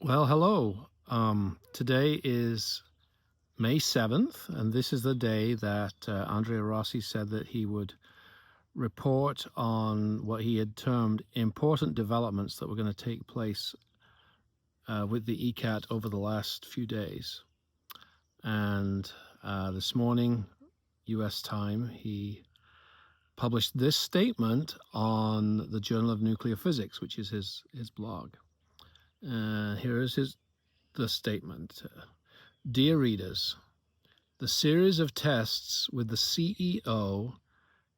Well, hello. Today is May 7th, and this is the day that Andrea Rossi said that he would report on what he had termed important developments that were going to take place with the Ecat over the last few days. And this morning, US time, he published this statement on the Journal of Nuclear Physics, which is his blog. Here is the statement. Dear readers, the series of tests with the CEO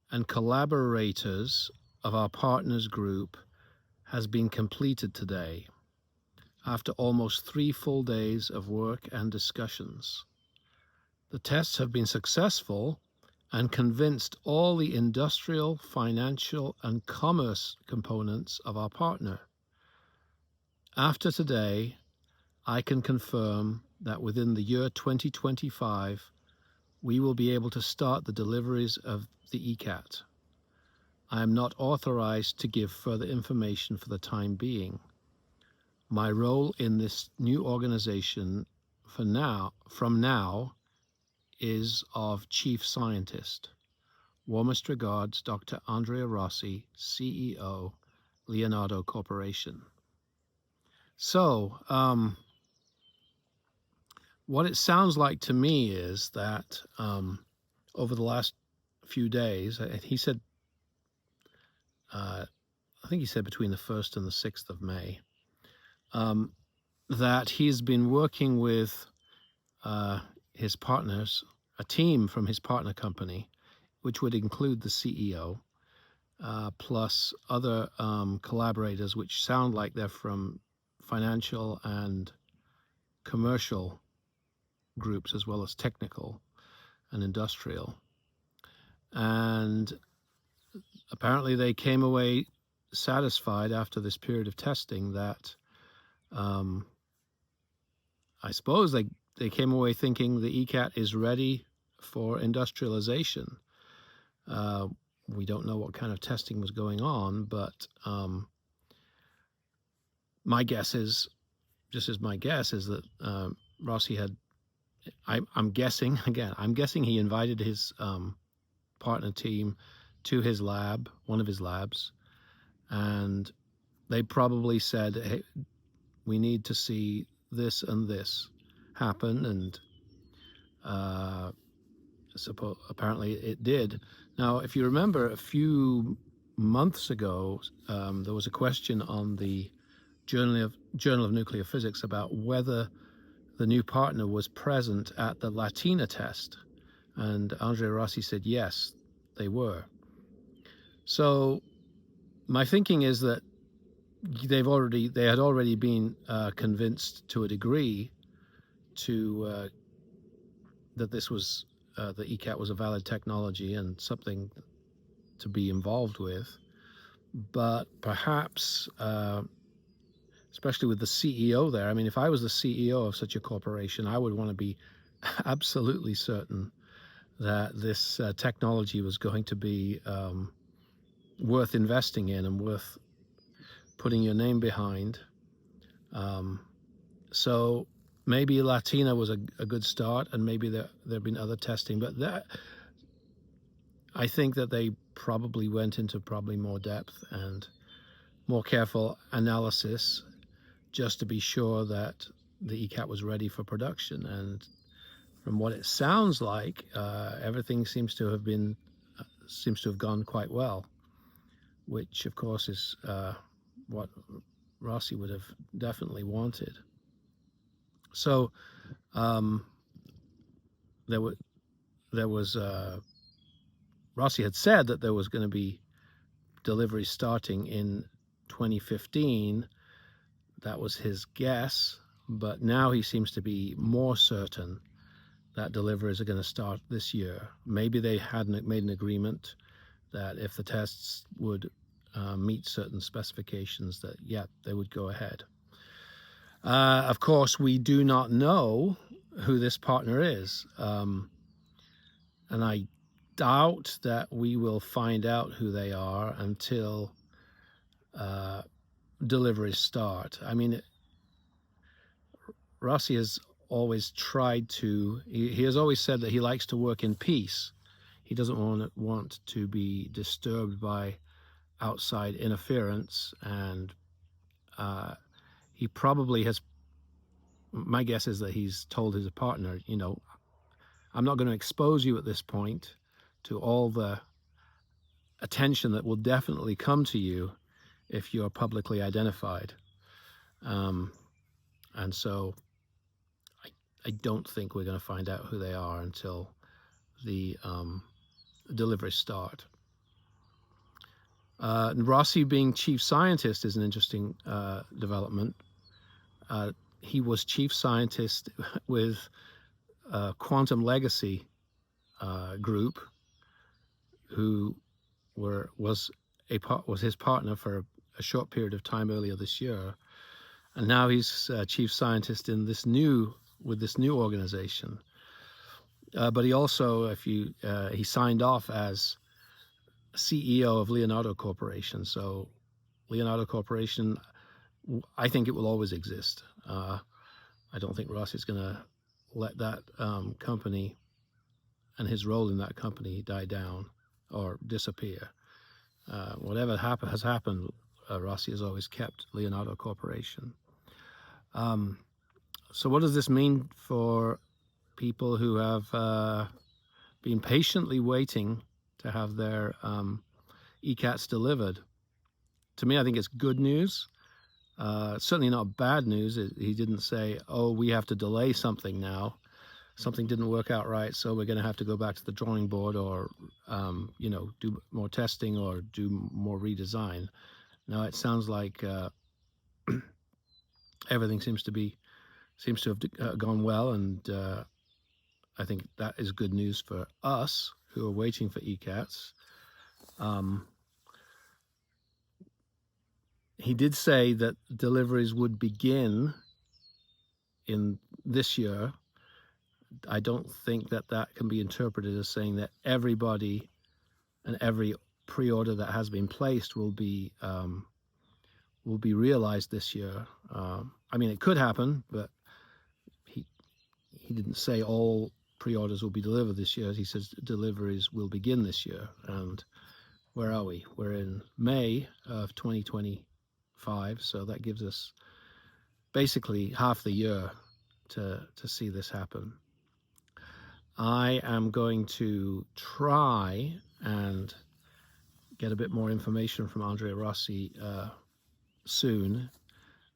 and collaborators of our partners group has been completed today after almost 3 full days of work and discussions. The tests have been successful and convinced all the industrial, financial, and commerce components of our partner. After today, I can confirm that within the year 2025, we will be able to start the deliveries of the Ecat. I am not authorized to give further information for the time being. My role in this new organization from now, is of Chief Scientist. Warmest regards, Dr. Andrea Rossi, CEO, Leonardo Corporation. So, what it sounds like to me is that over the last few days, he said, I think he said between the 1st and the 6th of May, that he's been working with his partners, a team from his partner company, which would include the CEO, plus other collaborators, which sound like they're from financial and commercial groups, as well as technical and industrial. And apparently they came away satisfied after this period of testing that I suppose they came away thinking the Ecat is ready for industrialization. We don't know what kind of testing was going on, but my guess is, just as my guess, is that Rossi had, I'm guessing he invited his partner team to his lab, one of his labs, and they probably said, hey, we need to see this and this happen, and apparently it did. Now, if you remember, a few months ago, there was a question on the Journal of Nuclear Physics about whether the new partner was present at the Latina test, and Andrea Rossi said yes, they were. So my thinking is that they had already been convinced to a degree to that this was the Ecat was a valid technology and something to be involved with, but perhaps especially with the CEO there. I mean, if I was the CEO of such a corporation, I would want to be absolutely certain that this technology was going to be worth investing in and worth putting your name behind. So maybe Latina was a good start, and maybe there have been other testing, but I think that they probably went into more depth and more careful analysis just to be sure that the Ecat was ready for production. And from what it sounds like, everything seems to have gone quite well, which of course is what Rossi would have definitely wanted. So there was Rossi had said that there was going to be delivery starting in 2015. That was his guess, but now he seems to be more certain that deliveries are going to start this year. Maybe they hadn't made an agreement that if the tests would meet certain specifications, that they would go ahead. Of course, we do not know who this partner is, and I doubt that we will find out who they are until deliveries start. I mean, Rossi has always tried to, he has always said that he likes to work in peace. He doesn't want to be disturbed by outside interference, and he probably has, my guess is that he's told his partner, you know, I'm not going to expose you at this point to all the attention that will definitely come to you if you're publicly identified. And so I don't think we're going to find out who they are until the deliveries start. Rossi being chief scientist is an interesting development. He was chief scientist with Quantum Legacy group, who was his partner for a short period of time earlier this year, and now he's chief scientist in this new organization. But he also, he signed off as CEO of Leonardo Corporation. So Leonardo Corporation, I think it will always exist. I don't think Rossi is going to let that company and his role in that company die down or disappear. Whatever has happened, Rossi has always kept Leonardo Corporation. So what does this mean for people who have been patiently waiting to have their Ecats delivered? To me, I think it's good news. Certainly not bad news. He didn't say, oh, we have to delay something now. Something didn't work out right, so we're going to have to go back to the drawing board, or do more testing or do more redesign. Now it sounds like everything seems to have gone well, and I think that is good news for us who are waiting for Ecats. He did say that deliveries would begin in this year. I don't think that can be interpreted as saying that everybody and every pre-order that has been placed will be realized this year. I mean, it could happen, but he didn't say all pre-orders will be delivered this year. He says deliveries will begin this year. And where are we? We're in May of 2025, so that gives us basically half the year to see this happen. I am going to try and get a bit more information from Andrea Rossi soon.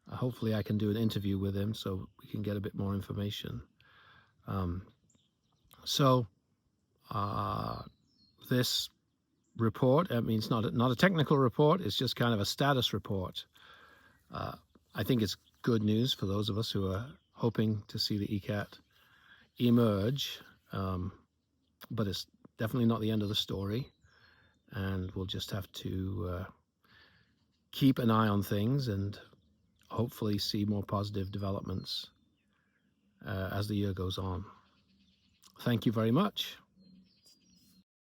Hopefully I can do an interview with him so we can get a bit more information. This report, I mean, it's not a technical report, it's just kind of a status report. I think it's good news for those of us who are hoping to see the Ecat emerge, but it's definitely not the end of the story, and we'll just have to keep an eye on things and hopefully see more positive developments as the year goes on. Thank you very much.